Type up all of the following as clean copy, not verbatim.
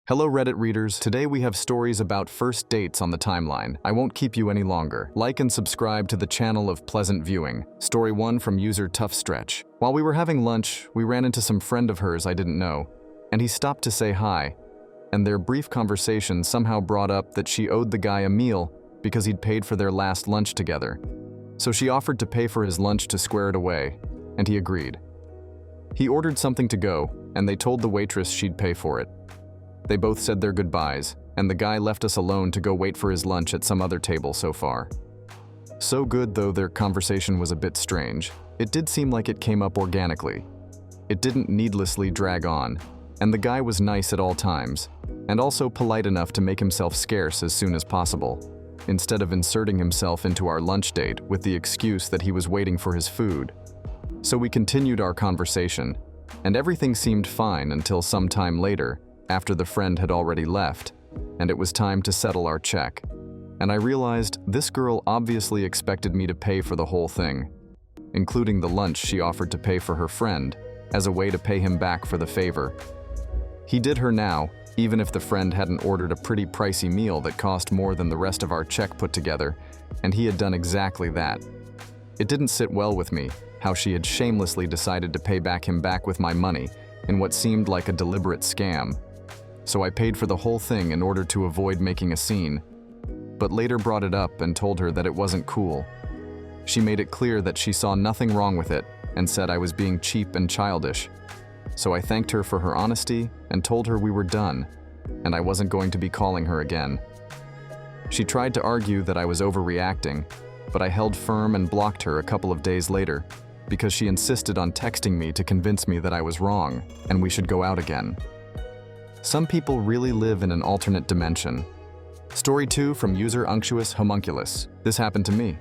Hello Reddit readers, today we have stories about first dates on the timeline. I won't keep you any longer. Like and subscribe to the channel of pleasant viewing. Story 1 from user Tough Stretch. While we were having lunch, we ran into some friend of hers I didn't know, and he stopped to say hi, and their brief conversation somehow brought up that she owed the guy a meal because he'd paid for their last lunch together. So she offered to pay for his lunch to square it away, and he agreed. He ordered something to go, and they told the waitress she'd pay for it. They both said their goodbyes, and the guy left us alone to go wait for his lunch at some other table so far. So good, though their conversation was a bit strange. It did seem like it came up organically. It didn't needlessly drag on, and the guy was nice at all times, and also polite enough to make himself scarce as soon as possible, instead of inserting himself into our lunch date with the excuse that he was waiting for his food. So we continued our conversation, and everything seemed fine until some time later, after the friend had already left, and it was time to settle our check. And I realized this girl obviously expected me to pay for the whole thing, including the lunch she offered to pay for her friend, as a way to pay him back for the favor. He did her now, even if the friend hadn't ordered a pretty pricey meal that cost more than the rest of our check put together, and he had done exactly that. It didn't sit well with me, how she had shamelessly decided to pay him back with my money in what seemed like a deliberate scam. So I paid for the whole thing in order to avoid making a scene, but later brought it up and told her that it wasn't cool. She made it clear that she saw nothing wrong with it and said I was being cheap and childish. So I thanked her for her honesty and told her we were done, and I wasn't going to be calling her again. She tried to argue that I was overreacting, but I held firm and blocked her a couple of days later because she insisted on texting me to convince me that I was wrong and we should go out again. Some people really live in an alternate dimension. Story 2 from user Unctuous Homunculus. This happened to me.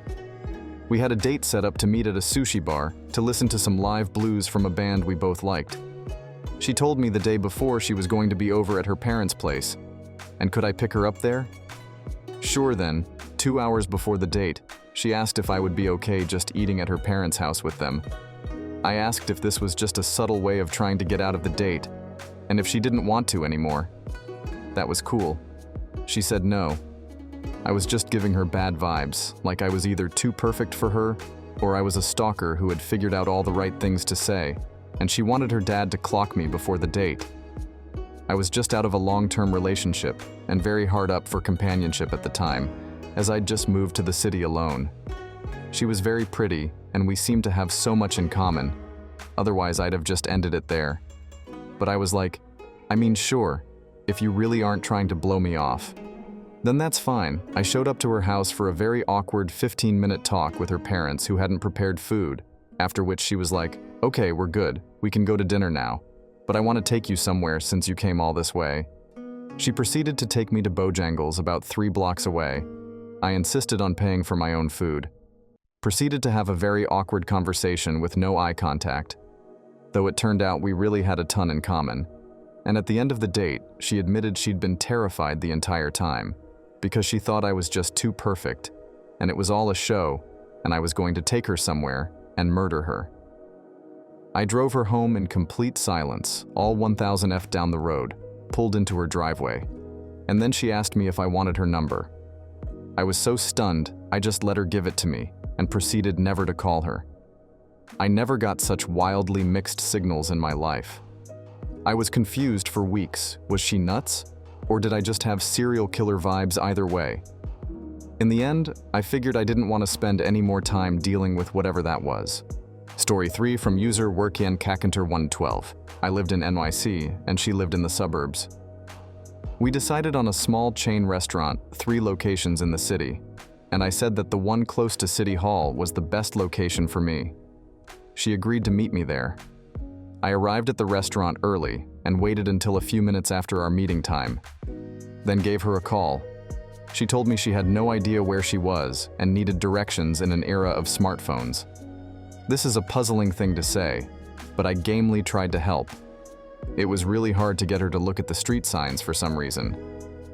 We had a date set up to meet at a sushi bar to listen to some live blues from a band we both liked. She told me the day before she was going to be over at her parents' place, and could I pick her up there? Sure then, 2 hours before the date, she asked if I would be okay just eating at her parents' house with them. I asked if this was just a subtle way of trying to get out of the date, and if she didn't want to anymore. That was cool. She said no. I was just giving her bad vibes, like I was either too perfect for her, or I was a stalker who had figured out all the right things to say, and she wanted her dad to clock me before the date. I was just out of a long-term relationship, and very hard up for companionship at the time, as I'd just moved to the city alone. She was very pretty, and we seemed to have so much in common. Otherwise, I'd have just ended it there. But I was like, I mean, sure, if you really aren't trying to blow me off, then that's fine. I showed up to her house for a very awkward 15-minute talk with her parents who hadn't prepared food, after which she was like, okay, we're good, we can go to dinner now, but I want to take you somewhere since you came all this way. She proceeded to take me to Bojangles about 3 blocks away. I insisted on paying for my own food. Proceeded to have a very awkward conversation with no eye contact, though it turned out we really had a ton in common. And at the end of the date, she admitted she'd been terrified the entire time because she thought I was just too perfect, and it was all a show, and I was going to take her somewhere and murder her. I drove her home in complete silence, all 1000F down the road, pulled into her driveway, and then she asked me if I wanted her number. I was so stunned, I just let her give it to me and proceeded never to call her. I never got such wildly mixed signals in my life. I was confused for weeks. Was she nuts? Or did I just have serial killer vibes either way? In the end, I figured I didn't want to spend any more time dealing with whatever that was. Story 3 from user Workian Kakanter 112. I lived in NYC, and she lived in the suburbs. We decided on a small chain restaurant, 3 locations in the city, and I said that the one close to City Hall was the best location for me. She agreed to meet me there. I arrived at the restaurant early and waited until a few minutes after our meeting time, then gave her a call. She told me she had no idea where she was and needed directions in an era of smartphones. This is a puzzling thing to say, but I gamely tried to help. It was really hard to get her to look at the street signs for some reason,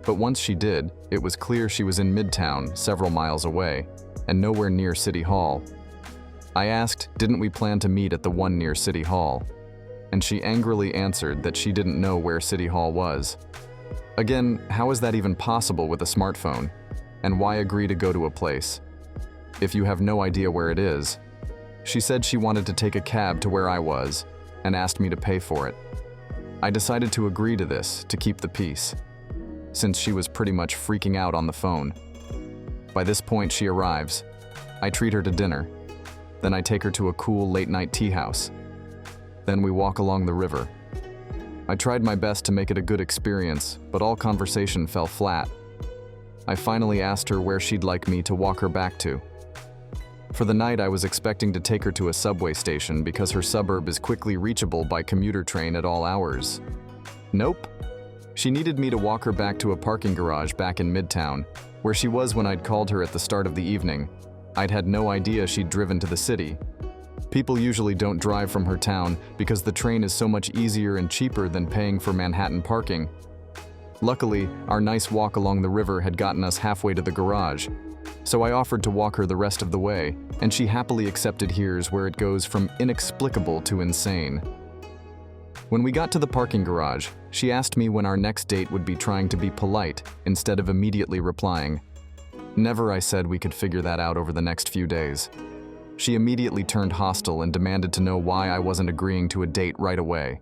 but once she did, it was clear she was in Midtown, several miles away, and nowhere near City Hall. I asked, didn't we plan to meet at the one near City Hall? And she angrily answered that she didn't know where City Hall was. Again, how is that even possible with a smartphone? And why agree to go to a place if you have no idea where it is? She said she wanted to take a cab to where I was and asked me to pay for it. I decided to agree to this to keep the peace, since she was pretty much freaking out on the phone. By this point, she arrives. I treat her to dinner. Then I take her to a cool late-night tea house. Then we walk along the river. I tried my best to make it a good experience, but all conversation fell flat. I finally asked her where she'd like me to walk her back to. For the night, I was expecting to take her to a subway station because her suburb is quickly reachable by commuter train at all hours. Nope. She needed me to walk her back to a parking garage back in Midtown, where she was when I'd called her at the start of the evening. I'd had no idea she'd driven to the city. People usually don't drive from her town because the train is so much easier and cheaper than paying for Manhattan parking. Luckily, our nice walk along the river had gotten us halfway to the garage, so I offered to walk her the rest of the way, and she happily accepted. Here's where it goes from inexplicable to insane. When we got to the parking garage, she asked me when our next date would be, trying to be polite instead of immediately replying. Never, I said we could figure that out over the next few days. She immediately turned hostile and demanded to know why I wasn't agreeing to a date right away.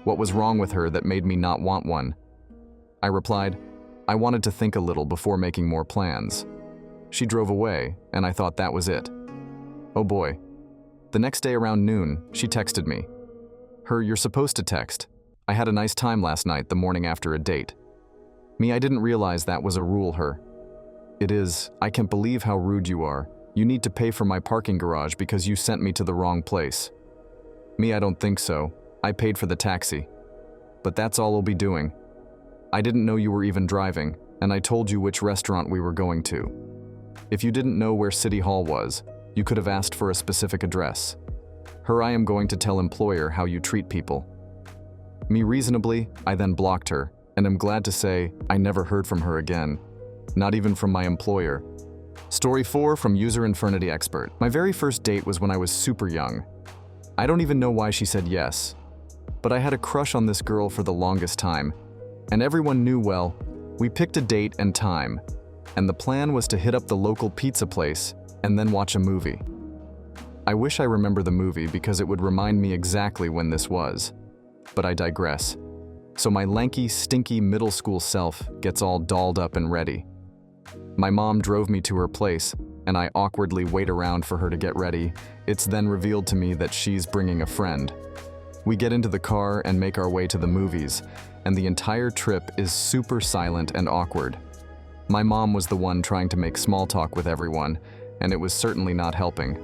What was wrong with her that made me not want one? I replied, I wanted to think a little before making more plans. She drove away, and I thought that was it. Oh boy. The next day around noon, she texted me. You're supposed to text. I had a nice time last night, the morning after a date. Me, I didn't realize that was a rule. It is, I can't believe how rude you are. You need to pay for my parking garage because you sent me to the wrong place. Me, I don't think so. I paid for the taxi. But that's all I'll be doing. I didn't know you were even driving, and I told you which restaurant we were going to. If you didn't know where City Hall was, you could have asked for a specific address. I am going to tell employer how you treat people. Me, reasonably, I then blocked her, and am glad to say I never heard from her again. Not even from my employer. Story 4 from User Infernity Expert. My very first date was when I was super young. I don't even know why she said yes, but I had a crush on this girl for the longest time, and everyone knew well. We picked a date and time, and the plan was to hit up the local pizza place and then watch a movie. I wish I remember the movie because it would remind me exactly when this was, but I digress. So my lanky, stinky middle school self gets all dolled up and ready. My mom drove me to her place, and I awkwardly wait around for her to get ready. It's then revealed to me that she's bringing a friend. We get into the car and make our way to the movies, and the entire trip is super silent and awkward. My mom was the one trying to make small talk with everyone, and it was certainly not helping.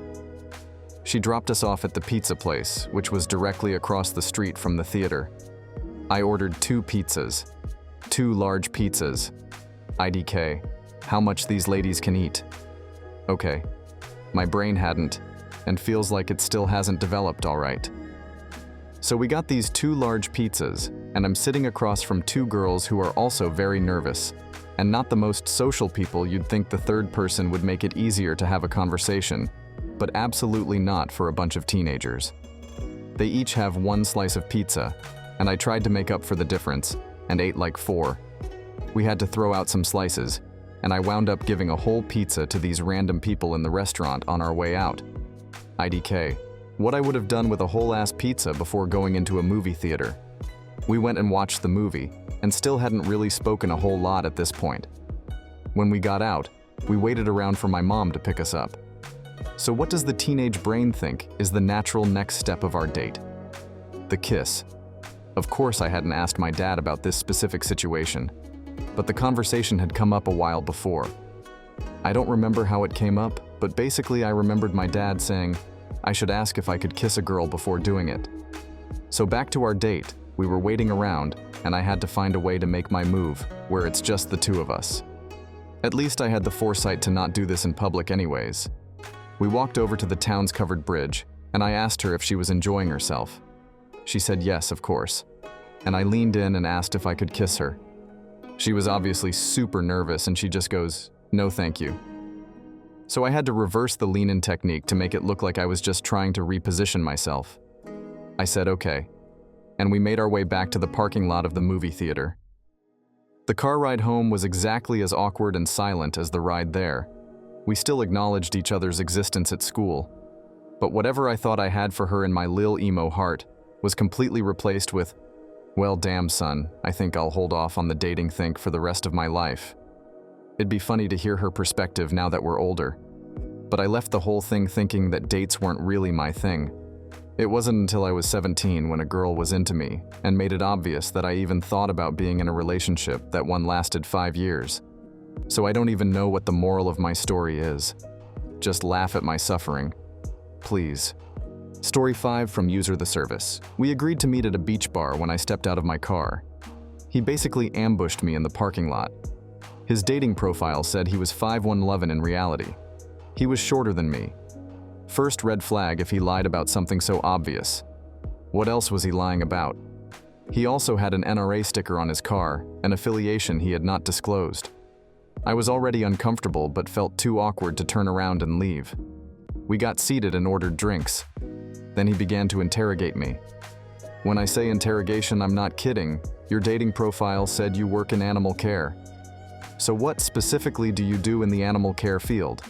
She dropped us off at the pizza place, which was directly across the street from the theater. I ordered 2 pizzas. 2 large pizzas. IDK. How much these ladies can eat. Okay. My brain hadn't, and feels like it still hasn't developed all right. So we got these 2 large pizzas, and I'm sitting across from 2 girls who are also very nervous, and not the most social people. You'd think the third person would make it easier to have a conversation, but absolutely not for a bunch of teenagers. They each have 1 slice of pizza, and I tried to make up for the difference, and ate like 4. We had to throw out some slices, and I wound up giving a whole pizza to these random people in the restaurant on our way out. IDK. What I would have done with a whole-ass pizza before going into a movie theater. We went and watched the movie, and still hadn't really spoken a whole lot at this point. When we got out, we waited around for my mom to pick us up. So what does the teenage brain think is the natural next step of our date? The kiss. Of course I hadn't asked my dad about this specific situation, but the conversation had come up a while before. I don't remember how it came up, but basically I remembered my dad saying I should ask if I could kiss a girl before doing it. So back to our date, we were waiting around, and I had to find a way to make my move, where it's just the 2 of us. At least I had the foresight to not do this in public anyways. We walked over to the town's covered bridge, and I asked her if she was enjoying herself. She said yes, of course, and I leaned in and asked if I could kiss her. She was obviously super nervous, and she just goes, "No thank you." So I had to reverse the lean-in technique to make it look like I was just trying to reposition myself. I said okay, and we made our way back to the parking lot of the movie theater. The car ride home was exactly as awkward and silent as the ride there. We still acknowledged each other's existence at school, but whatever I thought I had for her in my lil emo heart was completely replaced with, well, damn son, I think I'll hold off on the dating thing for the rest of my life. It'd be funny to hear her perspective now that we're older, but I left the whole thing thinking that dates weren't really my thing. It wasn't until I was 17 when a girl was into me and made it obvious that I even thought about being in a relationship that one lasted 5 years. So I don't even know what the moral of my story is. Just laugh at my suffering. Please. Story 5 from User the Service. We agreed to meet at a beach bar when I stepped out of my car. He basically ambushed me in the parking lot. His dating profile said he was 5'11" in reality. He was shorter than me. First red flag if he lied about something so obvious. What else was he lying about? He also had an NRA sticker on his car, an affiliation he had not disclosed. I was already uncomfortable but felt too awkward to turn around and leave. We got seated and ordered drinks. Then he began to interrogate me. When I say interrogation, I'm not kidding. Your dating profile said you work in animal care. So what specifically do you do in the animal care field?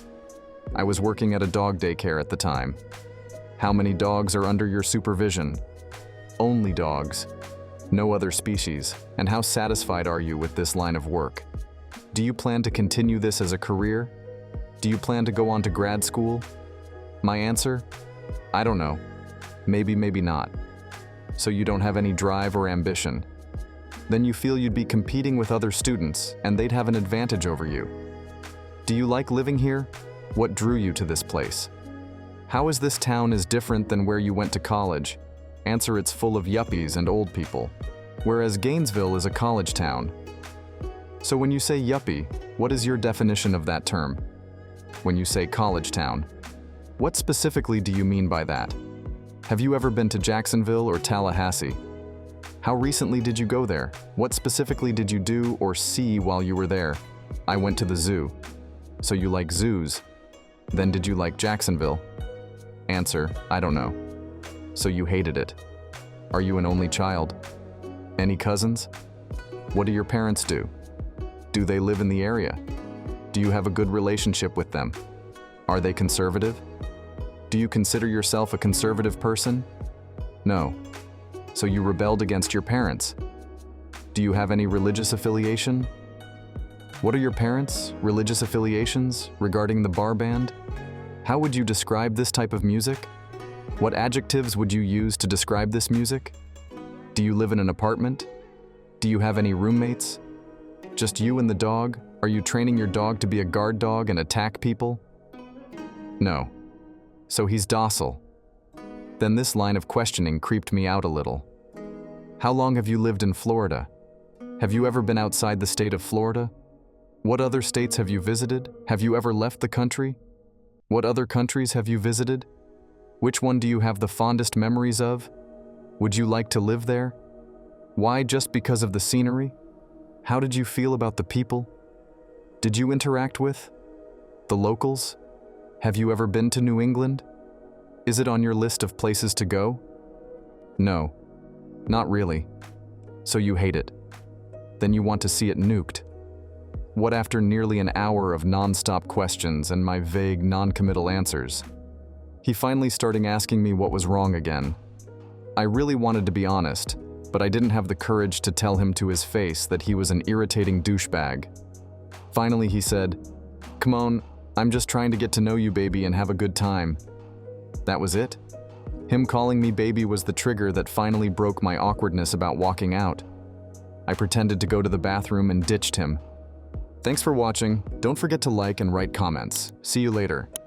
I was working at a dog daycare at the time. How many dogs are under your supervision? Only dogs. No other species. And how satisfied are you with this line of work? Do you plan to continue this as a career? Do you plan to go on to grad school? My answer? I don't know. Maybe, maybe not. So you don't have any drive or ambition. Then you feel you'd be competing with other students and they'd have an advantage over you. Do you like living here? What drew you to this place? How is this town as different than where you went to college? Answer: it's full of yuppies and old people, whereas Gainesville is a college town. So when you say yuppie, what is your definition of that term? When you say college town, what specifically do you mean by that? Have you ever been to Jacksonville or Tallahassee? How recently did you go there? What specifically did you do or see while you were there? I went to the zoo. So you like zoos. Then did you like Jacksonville? Answer: I don't know. So you hated it. Are you an only child? Any cousins? What do your parents do? Do they live in the area? Do you have a good relationship with them? Are they conservative? Do you consider yourself a conservative person? No. So you rebelled against your parents. Do you have any religious affiliation? What are your parents' religious affiliations regarding the bar band? How would you describe this type of music? What adjectives would you use to describe this music? Do you live in an apartment? Do you have any roommates? Just you and the dog? Are you training your dog to be a guard dog and attack people? No. So he's docile. Then this line of questioning creeped me out a little. How long have you lived in Florida? Have you ever been outside the state of Florida? What other states have you visited? Have you ever left the country? What other countries have you visited? Which one do you have the fondest memories of? Would you like to live there? Why, just because of the scenery? How did you feel about the people? Did you interact with the locals? Have you ever been to New England? Is it on your list of places to go? No, not really. So you hate it. Then you want to see it nuked. What after nearly an hour of non-stop questions and my vague, non-committal answers? He finally started asking me what was wrong again. I really wanted to be honest, but I didn't have the courage to tell him to his face that he was an irritating douchebag. Finally he said, "Come on, I'm just trying to get to know you, baby, and have a good time." That was it? Him calling me baby was the trigger that finally broke my awkwardness about walking out. I pretended to go to the bathroom and ditched him. Thanks for watching. Don't forget to like and write comments. See you later.